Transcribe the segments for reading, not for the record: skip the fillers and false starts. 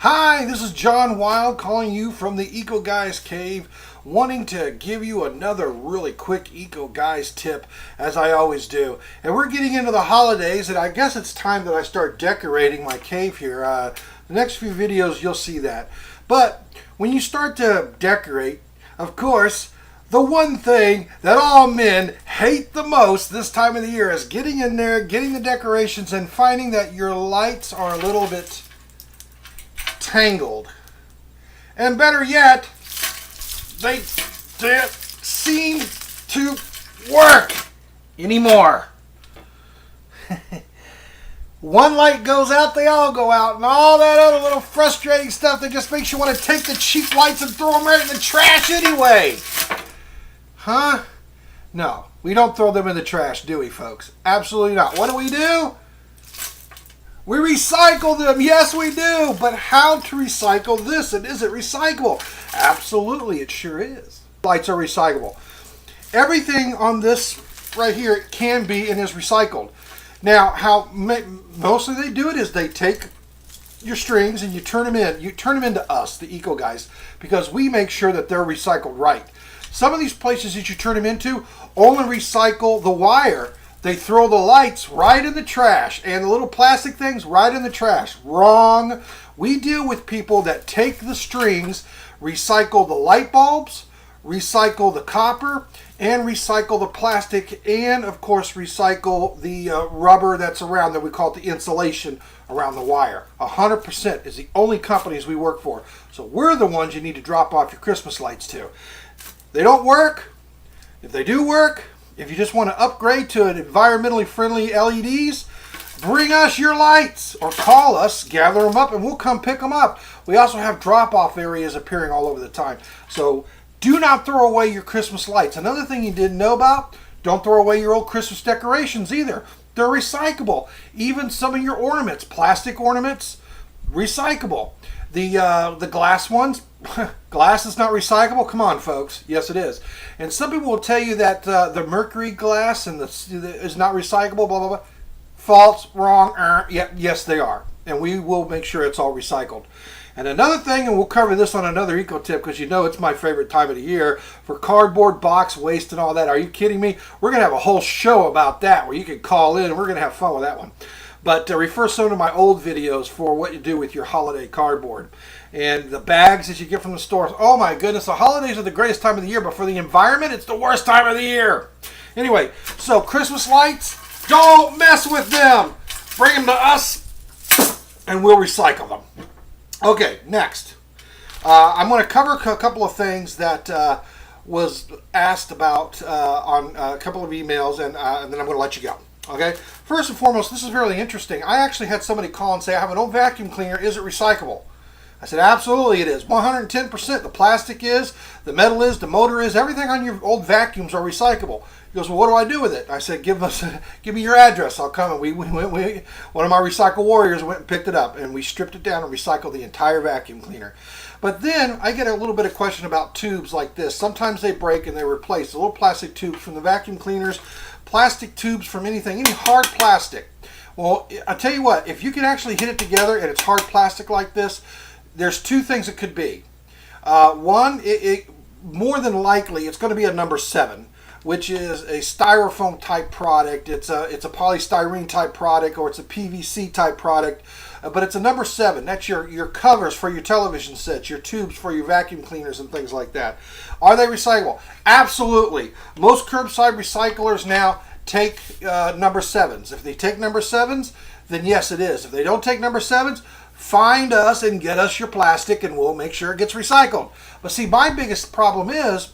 Hi, this is John Wild calling you from the Eco Guys Cave, wanting to give you another really quick Eco Guys tip, as I always do. And we're getting into the holidays, and I guess it's time that I start decorating my cave here. The next few videos, you'll see that. But when you start to decorate, of course, the one thing that all men hate the most this time of the year is getting in there, getting the decorations, and finding that your lights are a little bit tangled. And better yet, they don't seem to work anymore. One light goes out, they all go out, and all that other little frustrating stuff that just makes you want to take the cheap lights and throw them right in the trash anyway. Huh? No, we don't throw them in the trash, do we, folks? Absolutely not. What do? We recycle them. Yes, we do. But how to recycle this? And is it recyclable? Absolutely, it sure is. Lights are recyclable. Everything on this right here can be and is recycled. Now, how mostly they do it is they take your strings and you turn them in. You turn them into us, the Eco Guys, because we make sure that they're recycled right. Some of these places that you turn them into only recycle the wire. They throw the lights right in the trash and the little plastic things right in the trash. Wrong. We deal with people that take the strings, recycle the light bulbs, recycle the copper, and recycle the plastic, and of course recycle the rubber that's around that we call it the insulation around the wire. 100% is the only companies we work for. So we're the ones you need to drop off your Christmas lights to. They don't work. If they do work, if you just want to upgrade to an environmentally friendly LEDs, bring us your lights or call us, gather them up, and we'll come pick them up. We also have drop-off areas appearing all over the time. So do not throw away your Christmas lights. Another thing you didn't know about, don't throw away your old Christmas decorations either. They're recyclable. Even some of your ornaments, plastic ornaments, recyclable. The glass ones, glass is not recyclable. Come on, folks. Yes, it is. And some people will tell you that the mercury glass and is not recyclable. Blah blah blah. False. Wrong. Yes, they are. And we will make sure it's all recycled. And another thing, and we'll cover this on another eco tip because you know it's my favorite time of the year for cardboard box waste and all that. Are you kidding me? We're gonna have a whole show about that where you can call in and we're gonna have fun with that one. But refer some to my old videos for what you do with your holiday cardboard. And the bags that you get from the stores. Oh my goodness, the holidays are the greatest time of the year, but for the environment, it's the worst time of the year. Anyway, so Christmas lights, don't mess with them. Bring them to us, and we'll recycle them. Okay, next. I'm going to cover a couple of things that was asked about on a couple of emails, and then I'm going to let you go. Okay, first and foremost, this is really interesting. I actually had somebody call and say, I have an old vacuum cleaner, is it recyclable? I said, absolutely it is, 110%. The plastic is, the metal is, the motor is, everything on your old vacuums are recyclable. He goes, well, what do I do with it? I said, give me your address, I'll come. And one of my recycle warriors went and picked it up, and we stripped it down and recycled the entire vacuum cleaner. But then I get a little bit of question about tubes like this. Sometimes they break and they replace the little plastic tubes from the vacuum cleaners, plastic tubes from anything, any hard plastic. Well, I tell you what, if you can actually hit it together and it's hard plastic like this, there's two things it could be. One, more than likely, it's going to be a number 7, which is a styrofoam type product. It's a polystyrene type product, or it's a PVC type product. But it's a number 7. That's your covers for your television sets, your tubes for your vacuum cleaners and things like that. Are they recyclable? Absolutely. Most curbside recyclers now take number 7s. If they take number 7s, then yes, it is. If they don't take number 7s, find us and get us your plastic and we'll make sure it gets recycled. But see, my biggest problem is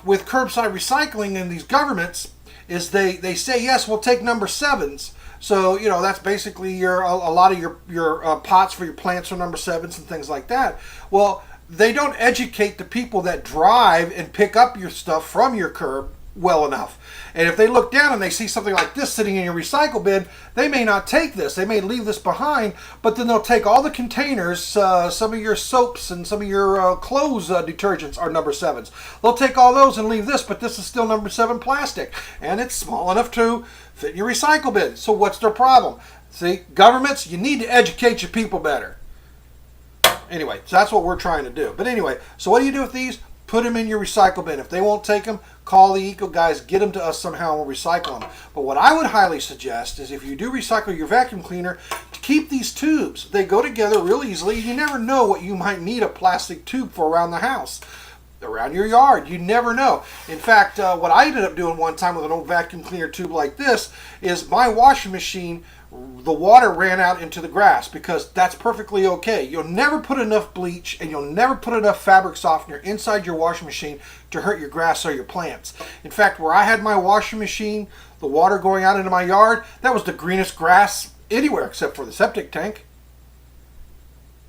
with curbside recycling in these governments is they say, yes, we'll take number 7s. So, you know, that's basically a lot of your pots for your plants are number 7s and things like that. Well, they don't educate the people that drive and pick up your stuff from your curb well enough. And if they look down and they see something like this sitting in your recycle bin, they may not take this. They may leave this behind, but then they'll take all the containers, some of your soaps and some of your clothes detergents are number 7s. They'll take all those and leave this, but this is still number 7 plastic. And it's small enough to fit in your recycle bin. So what's their problem? See, governments, you need to educate your people better. Anyway, so that's what we're trying to do. But anyway, so what do you do with these? Put them in your recycle bin. If they won't take them, call the Eco Guys, get them to us somehow, and we'll recycle them. But what I would highly suggest is if you do recycle your vacuum cleaner, to keep these tubes. They go together real easily. You never know what you might need a plastic tube for around the house, around your yard. You never know. In fact, what I ended up doing one time with an old vacuum cleaner tube like this is my washing machine, the water ran out into the grass, because that's perfectly okay. You'll never put enough bleach and you'll never put enough fabric softener inside your washing machine to hurt your grass or your plants. In fact, where I had my washing machine, the water going out into my yard, that was the greenest grass anywhere except for the septic tank.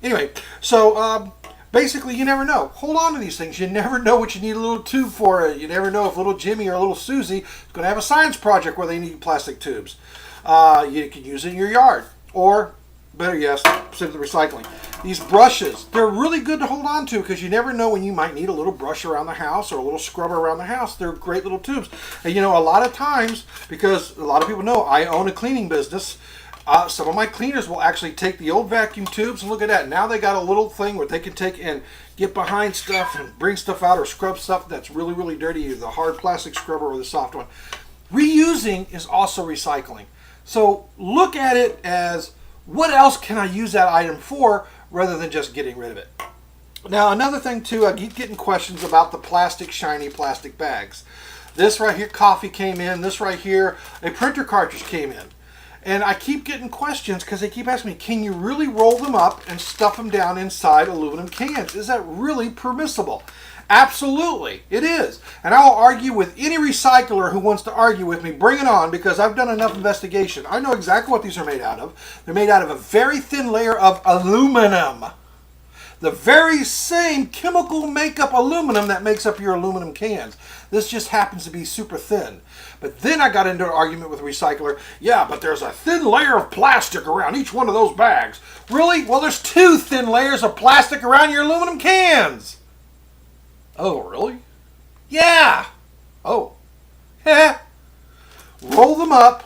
Anyway, so basically, you never know. Hold on to these things. You never know what you need a little tube for. You never know if little Jimmy or little Susie is going to have a science project where they need plastic tubes. You can use it in your yard, or better yet, simply recycling. These brushes, they're really good to hold on to, because you never know when you might need a little brush around the house or a little scrubber around the house. They're great little tubes. And you know, a lot of times, because a lot of people know I own a cleaning business, some of my cleaners will actually take the old vacuum tubes, and look at that. Now they got a little thing where they can take and get behind stuff and bring stuff out or scrub stuff that's really, really dirty, either the hard plastic scrubber or the soft one. Reusing is also recycling. So look at it as, what else can I use that item for, rather than just getting rid of it. Now, another thing too, I keep getting questions about the plastic, shiny plastic bags. This right here, coffee came in. This right here, a printer cartridge came in. And I keep getting questions because they keep asking me, can you really roll them up and stuff them down inside aluminum cans? Is that really permissible? Absolutely, it is. And I'll argue with any recycler who wants to argue with me. Bring it on, because I've done enough investigation. I know exactly what these are made out of. They're made out of a very thin layer of aluminum. The very same chemical makeup aluminum that makes up your aluminum cans. This just happens to be super thin. But then I got into an argument with a recycler. Yeah, but there's a thin layer of plastic around each one of those bags. Really? Well, there's 2 thin layers of plastic around your aluminum cans. Oh, really? Yeah. Oh. Roll them up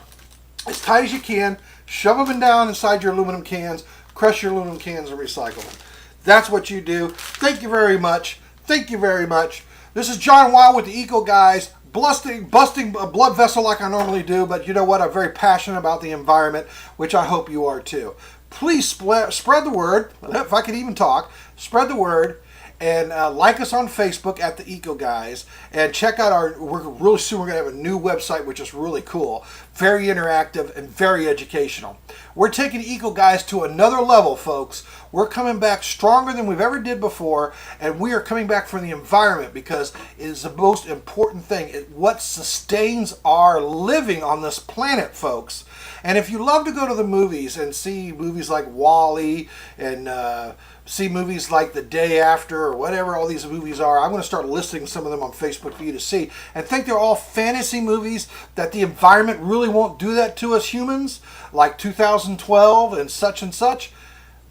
as tight as you can. Shove them down inside your aluminum cans. Crush your aluminum cans and recycle them. That's what you do. Thank you very much. Thank you very much. This is John Wild with the Eco Guys. Busting a blood vessel like I normally do, but you know what? I'm very passionate about the environment, which I hope you are too. Please spread the word. If I could even talk, spread the word. And like us on Facebook at the Eco Guys, and check out we're really soon, we're going to have a new website, which is really cool, very interactive and very educational. We're taking Eco Guys to another level, folks. We're coming back stronger than we've ever did before, and we are coming back for the environment, because it is the most important thing. What sustains our living on this planet, folks. And if you love to go to the movies and see movies like WALL-E and see movies like The Day After or whatever all these movies are, I'm going to start listing some of them on Facebook for you to see, and think they're all fantasy movies, that the environment really won't do that to us humans, like 2012 and such.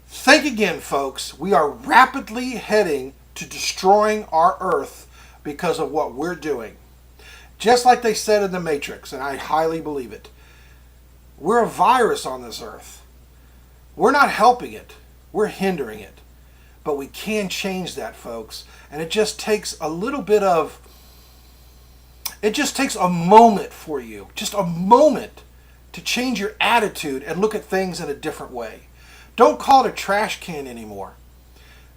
Think again, folks. We are rapidly heading to destroying our Earth because of what we're doing. Just like they said in The Matrix, and I highly believe it. We're a virus on this Earth. We're not helping it. We're hindering it. But we can change that, folks. And it just takes a little bit of... It just takes a moment for you. Just a moment to change your attitude and look at things in a different way. Don't call it a trash can anymore.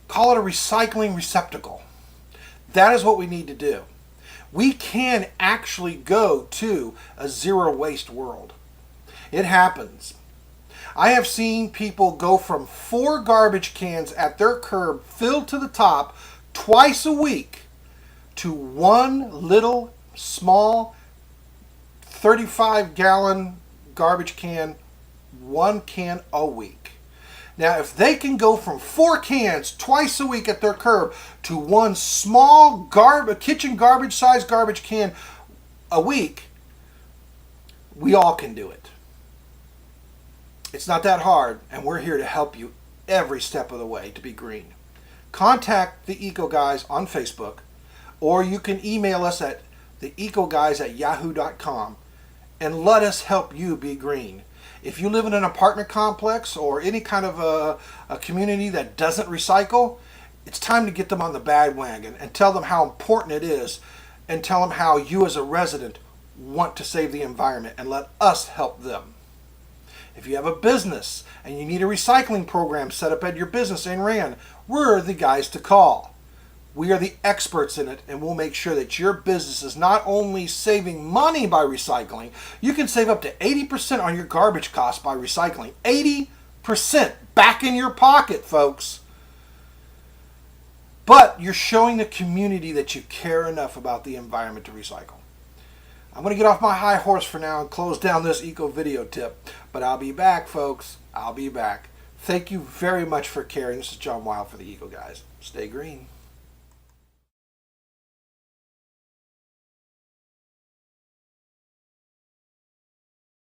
Call it a recycling receptacle. That is what we need to do. We can actually go to a zero waste world. It happens. I have seen people go from 4 garbage cans at their curb filled to the top twice a week to 1 little small 35-gallon garbage can, 1 can a week. Now, if they can go from 4 cans twice a week at their curb to 1 small kitchen garbage-sized garbage can a week, we all can do it. It's not that hard, and we're here to help you every step of the way to be green. Contact the Eco Guys on Facebook, or you can email us at theecoguys@yahoo.com and let us help you be green. If you live in an apartment complex or any kind of a community that doesn't recycle, it's time to get them on the bandwagon and tell them how important it is, and tell them how you as a resident want to save the environment, and let us help them. If you have a business and you need a recycling program set up at your business and ran, we're the guys to call. We are the experts in it, and we'll make sure that your business is not only saving money by recycling, you can save up to 80% on your garbage costs by recycling. 80% back in your pocket, folks. But you're showing the community that you care enough about the environment to recycle. I'm going to get off my high horse for now and close down this eco video tip. But I'll be back, folks. I'll be back. Thank you very much for caring. This is John Wild for the Eco Guys. Stay green.